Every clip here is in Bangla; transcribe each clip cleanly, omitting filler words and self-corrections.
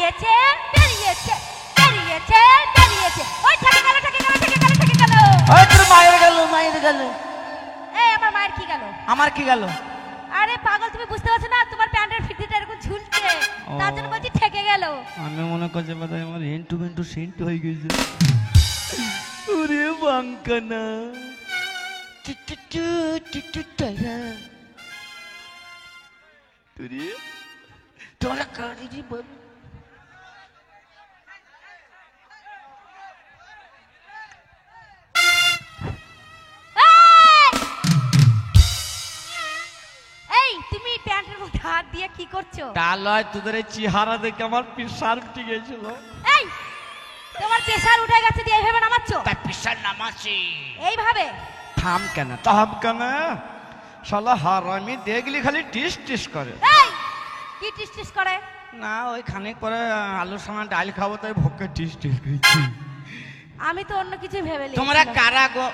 বেরিয়েছে বেরিয়েছে বেরিয়েছে বেরিয়েছে ওই থেকে গেল থেকে গেল থেকে গেল থেকে গেল ওই তোর মায়ের গেল মায়ের গেল। এই আমার মায়ের কি গেল? আমার কি গেল? আরে পাগল তুমি বুঝতে পারছো না তোমার প্যান্টের ফিতিটা এরকম ঝুলছে তার জন্য বলছি ঠেকে গেল। আমি মনে করছি বোধহয় আমার হেন্টু বেন্টু সেন্টু হয়ে গেছে। ওরে বাঙ্কানা তোরা কারি বল এই তুমি প্যান্টের মধ্যে হাত দিয়ে কি করছো? তা লয় তোদের এই চেহারা দেখে আমার প্রেশার উঠে গেছিল। এই তোমার প্রেসার উঠে গেছে দিয়ে এইভাবে নামাচ্ছো? তাই প্রেশার নামাচ্ছি এইভাবে থাম কেন থাম কেন শালা হারামি দেখলি খালি টিস টিস করে। এই কি টিস টিস করে? না ওই খানিক পরে আলুর সময় ডাল খাবো তাই ভোকে টিস টিস করছি। আমি তো অন্য কিছু ভেবে নিয়েছি। তোমরা কারা গো?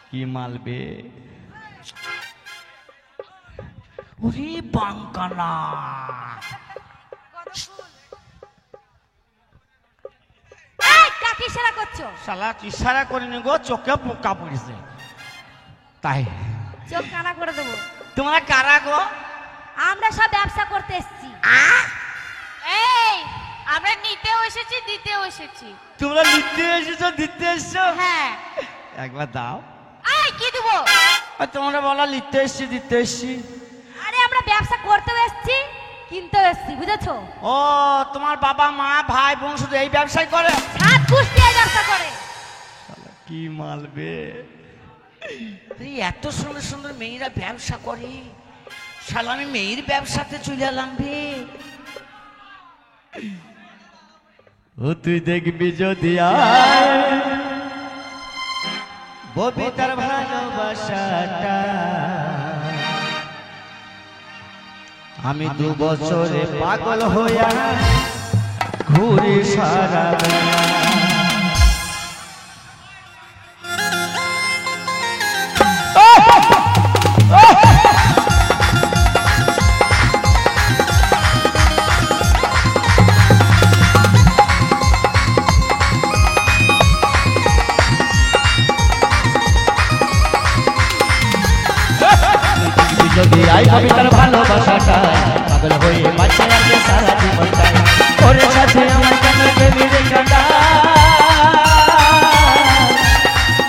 কি মালবে ওরে বাঙ্কানা এই কাকে ইশারা করছো? শালা ইশারা করিনি গো চোখে পোকা পড়েছে তাই। চোখ কানা করে দেবো। তোমরা কারা গো? আমরা সব ব্যবসা করতে এসেছি। এই আমরা নিতেও এসেছি দিতেও এসেছি। তোমরা নিতে এসেছো দিতে এসছো? হ্যাঁ একবার দাও। এই কি দেবো? আর তোমরা বলো নিতে এসছি দিতে এসছি। আরে আমরা ব্যবসা করতেও এসেছি কিনতেও এসেছি বুঝেছো? ও তোমার বাবা মা ভাই বোন শুধু এই ব্যবসায় করে? হাত কুস্তি এই ব্যবসা করে। কি মালবে এত সুন্দর সুন্দর মেয়েরা ব্যবসা করে শালা আমি মেয়ের ব্যবসাতে চলে এলাম রে। ও তুই দেখবি যদি ববিতার ভালোবাসাটা আমি 2 বছরে পাগল হইয়া ঘুরি সারা বেলা। যদি আই কবিতার ভালোবাসাটা পাগল হয়ে বাঁচে আছে সারা জীবনটা ওরে সাথে আমার কেন প্রেমী রেখাটা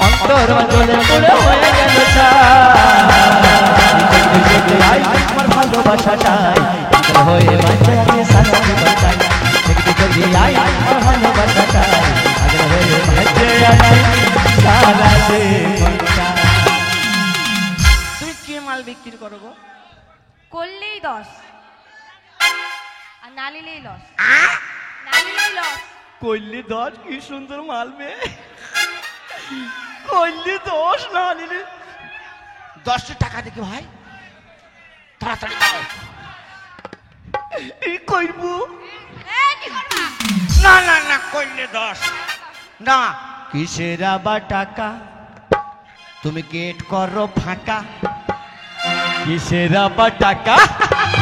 অন্তর অঞ্চলে পড়ে হয়ে গেল যদি আই আমার ভালোবাসাটা পাগল হয়ে বাঁচে আছে সারা জীবনটা যদি আই আমার ভালোবাসাটা পাগল হয়ে বাঁচে আছে সারা জীবনটা। মাল বিক্রি করো গো? করলেই 10 আর না নিলেই লস। না নিলেই লস। করলি 10 কি সুন্দর মালবে করলি 10 না নিলে 10 টাকা দেখি ভাই তাড়াতাড়ি দাও। এই কইবো কি করবা? না না না করলে 10 না কিসের আবার টাকা তুমি গেট করো ফাঁকা কিসের আবার টাকা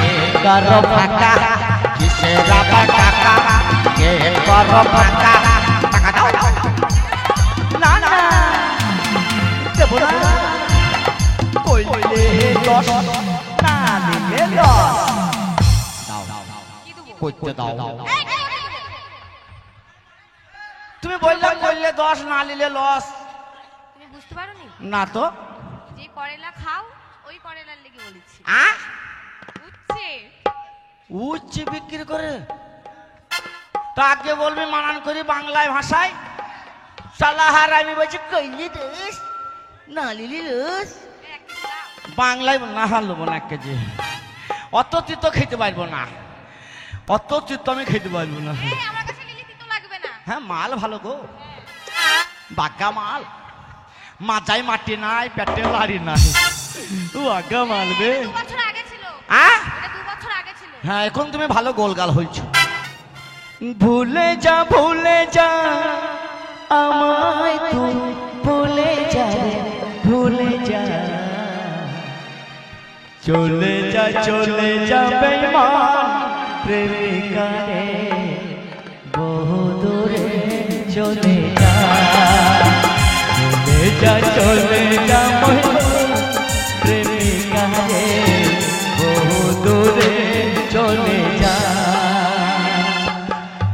গেট করো ফাঁকা কিসের আবার টাকা গেট করো ফাঁকা টাকা দাও না না দেবো না কইলে 10 না নিলে লস দাও কইতে দাও। তুমি বললে কইলে 10 না নিলে লস। তুমি বুঝতে পারোনি? না তো যে করেলা খাও ওই করেলার লেগে বলেছি। বুঝছে? উচ্চে বিক্রি করে তাকে বলবি মানান করি বাংলায় ভাষায় শালা হার আমি বলছি কইলি 10 না নিলি লস। বাংলায় না হারলবো না 1 কেজি অত তিতো খেতে পারবো না অত তিতো আমি খেতে পারবো না। আমার কাছে নিলে তিতো লাগবে না। হ্যাঁ মাল ভালো গো বাগা মাল মাজাই মাটি নাই পেটে লাড়ি নাই বাগা মাল বে। 2 বছর আগে ছিল। এটা 2 বছর আগে ছিল। হ্যাঁ এখন তুমি ভালো গোলগাল হয়েছো। ভুলে যা আমায় তুই ভুলে যা চলে যা বেঈমান প্রেমিকা রে বহু দূরে চলে যা চলে যা প্রেমিকা রে বহু দূরে চলে যা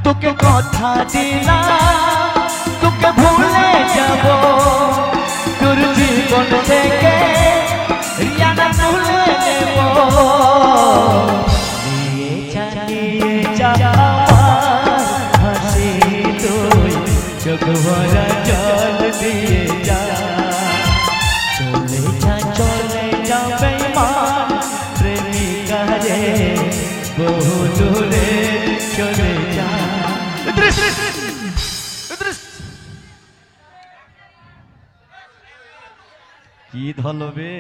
তোকে কথা দিলাম তোকে ভুলে যাব তোর জীবন থেকে রিয়ানা ভুলে দেব নিয়ে যা হাসি তুই চোখ ভরা জল দিয়ে যা চলে যা বেঈমান প্রেমিকা রে বহু দূরে চলে যা কি ধলবে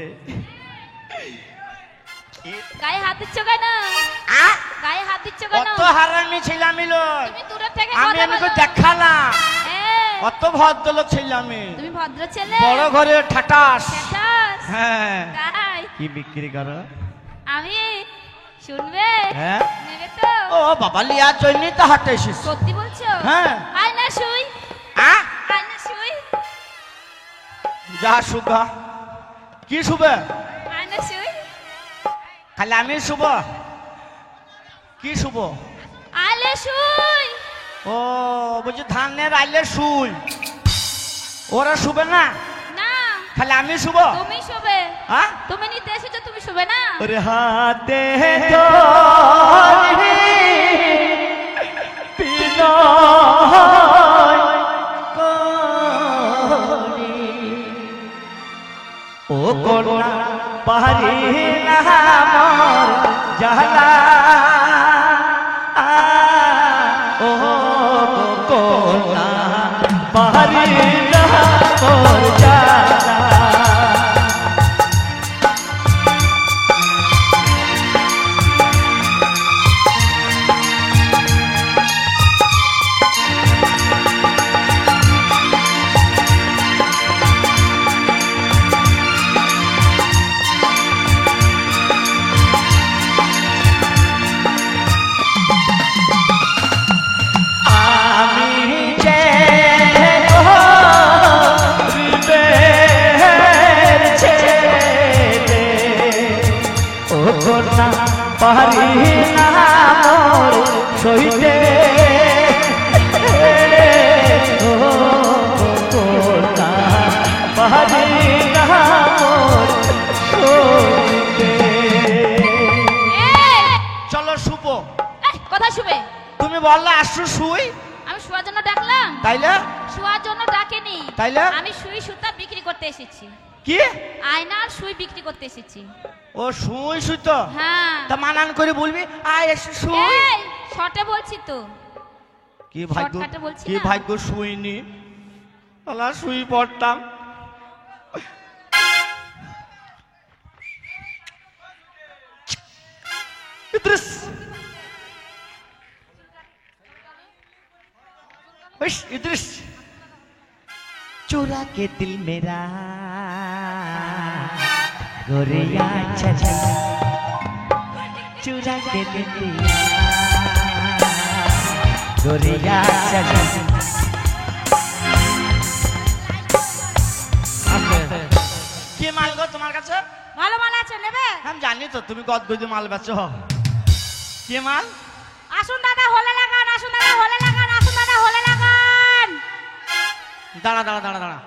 গায়ে হাত দিচ্ছ কেন? গায়ে হাত দিচ্ছ কেন? কত হারামি ছিলাম তুমি দূরে থেকে আমি কথা আমি বলো। দেখালাম এই, কত ভদ্রলোক ছিলাম আমি তুমি ভদ্র ছেলে। বড় ঘরে ঠাটাস ঠেঠাস। হ্যাঁ তাই কি বিক্রি করো আমি শুনবে? হ্যাঁ নেবে তো? ও বাবা লিয়ার জন্যই তো হাটে এসেছি সত্যি বলছো? হ্যাঁ। আয় না শুই, আহ আয় না শুই, যা সুগা কি শুবে আয় না শুই, খালি আমি শুভ কি শুভ আলে শুই। ও বলছি ধানের আইলে শুই ওরা শুবে না না, খালি আমি শুভ তুমি শুবে। হ্যাঁ তুমি নিতে এসেছো, তুমি শুবে না? ওরে হাতে ধরে বিনয় করি ও কন্যা পারি না মোর জালা ও কন্যা পারি না মোর জালা পারি না মোর সইতে ও কোনা পারি না মোর সইতে চলো শুভ কথা শুবে? তুমি বললে আসু শুই আমি শোয়ার জন্য ডাকলাম? তাইলে শোয়ার জন্য ডাকেনি। তাইলে? আমি সুই সুতা বিক্রি করতে এসেছি। কি আয়না আর সুই বিক্রি করতে এসেছি। ও শুই শুই তো হ্যাঁ। তা মানান করে বলবি আয় এসে শুই এই শর্টে বলছি তো। কি ভাগ্য শর্টকাটে বলছি কি না। ভাগ্য শুইনি তাহলে শুই পড়তাম इद्रिस इद्रिस चुरा के दिल मेरा गोरिया छजा चुरा के दिल मेरा गोरिया छजा কি মাল গো তোমার কাছে? ভালো মাল আছে, নেবে? আমি জানি তো তুমি গদগদি মাল বেচো। কি মাল? আসুন দাদা হলে লাগান, আসুন দাদা হলে লাগান, আসুন দাদা হলে লাগান। দাঁড়া দাঁড়া দাঁড়া দাঁড়া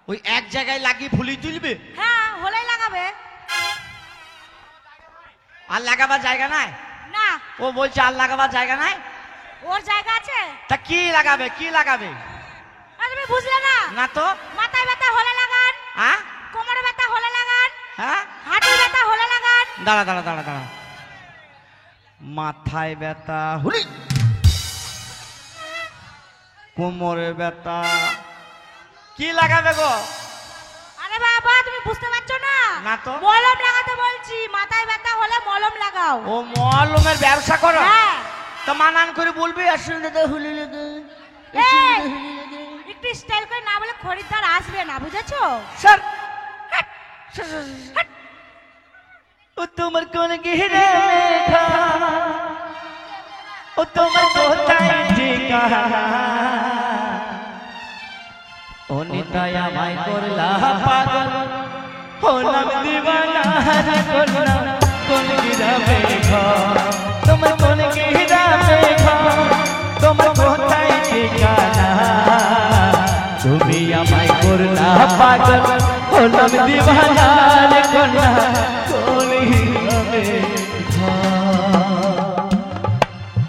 ওই এক জায়গায় লাগিয়ে ফুলি তুলবে হ্যাঁ, হলেই লাগাবে। আর লাগাবার জায়গা নাই? না, ও বলছে আর লাগাবার জায়গা নাই। ওর জায়গা আছে। তা কি লাগাবে কি লাগাবে? তুমি বুঝলে না? না তো। মাথায় ব্যথা হলে লাগান, হ্যাঁ কোমরে ব্যথা হলে লাগান, হ্যাঁ হাঁটুর ব্যথা হলে লাগান। দাঁড়া দাঁড়া দাঁড়া দাঁড়া মাথায় ব্যথা হুলি কোমরে ব্যথা কি লাগাবে গো? আরে বাবা, তুমি বুঝতে পারছো না? না তো। মলম লাগাতে বলছি, মাথায় ব্যথা হলে মলম লাগাও। ও মলমের ব্যবসা করো? হ্যাঁ। তা মানান করে বলবি আসলে দাদা হুলি লাগে এই, একটু স্টাইল করে না বলে খরিদ্দার আসবে না, বুঝেছো? স্যার ও তোমার কোন গিরে মেঘা ও তোমার কোথায় ঠিকানা ও নিতাই আমায় করলা পাগল হলাম দিওয়ানা রে কন্যা কোন গিরাবে ঘর তোমার কোন গিরাবে ঘর তোমার কোথায় ঠিকানা তুমি আমায় করলা পাগল হলাম দিওয়ানা রে কন্যা কোন গিরাবে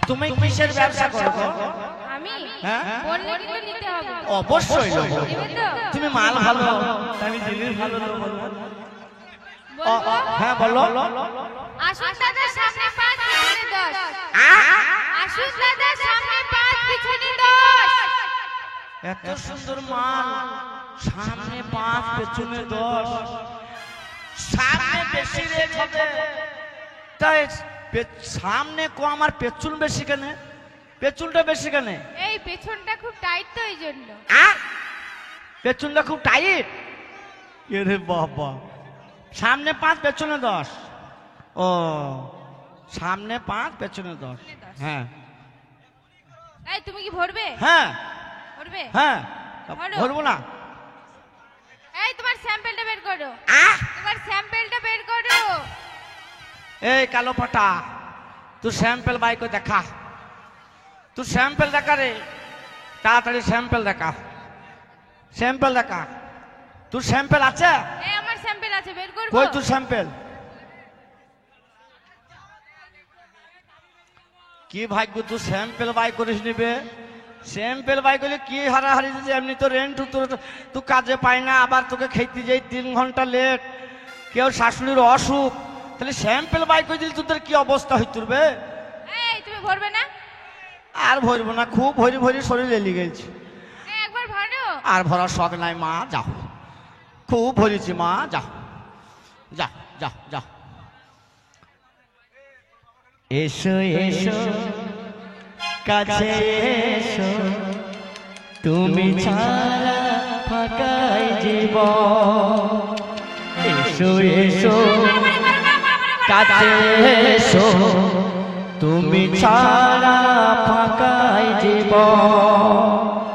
তুমি কিসের ব্যবসা করো আমি হ্যাঁ বললে কিন্তু নিতে হবে অবশ্যই নেবো। নেবে তো? তুমি মাল ভালো আমি জিনিস ভালো নেবো। বলবো? হ্যাঁ বলো আসুন দাদা সামনে 5 পিছনে 10 আসুন দাদা সামনে 5 পিছনে 10 এত সুন্দর মাল সামনে 5 পেছনে 10 সামনে বেশি রেট হবে তাই সামনে কম আর পেছন বেশি কেন পেছনটা বেশি কেন এই পেছনটা খুব টাইট তো এই জন্য পেছনটা খুব টাইট এরে বাবা সামনে 5 পেছনে 10 ও সামনে 5 পেছনে 10 হ্যাঁ এই তুমি কি ভরবে হ্যাঁ ভরবে হ্যাঁ ধরো। ধরবো না এই তোমার স্যাম্পলটা বের করো তোমার স্যাম্পলটা বের করো এই কালো পাটা তুই স্যাম্পল বাই করে দেখা তুই স্যাম্পল দেখা রে তাড়াতাড়ি স্যাম্পল দেখা স্যাম্পল দেখা তোর স্যাম্পল আছে এই আমার স্যাম্পল আছে বের করব কই তোর স্যাম্পল কি ভাগ্য তুই স্যাম্পল বাই করিস নিবে স্যাম্পল বাই করলে কি হারাহারি দিতে এমনি তো রেন্ট তুই কাজে পাই না আবার তোকে খেতে যাই 3 ঘন্টা লেট কেউ শাশুড়ির অসুখ তাহলে স্যাম্পল বাই করে দিলে তোদের কি অবস্থা হইত রে এই তুমি ভরবে না আর ভরবো না খুব ভরি ভরি শরীর এলি গেছে এই একবার ভরো আর ভরার শখ নাই মা যাও খুব ভরেছি মা যাও যা যা যা এসো এসো কাছে এসো তুমি ছাড়া ফাঁকাই জীবন এসো এসো কাছে এসো তুমি ছাড়া ফাঁকাই জীবন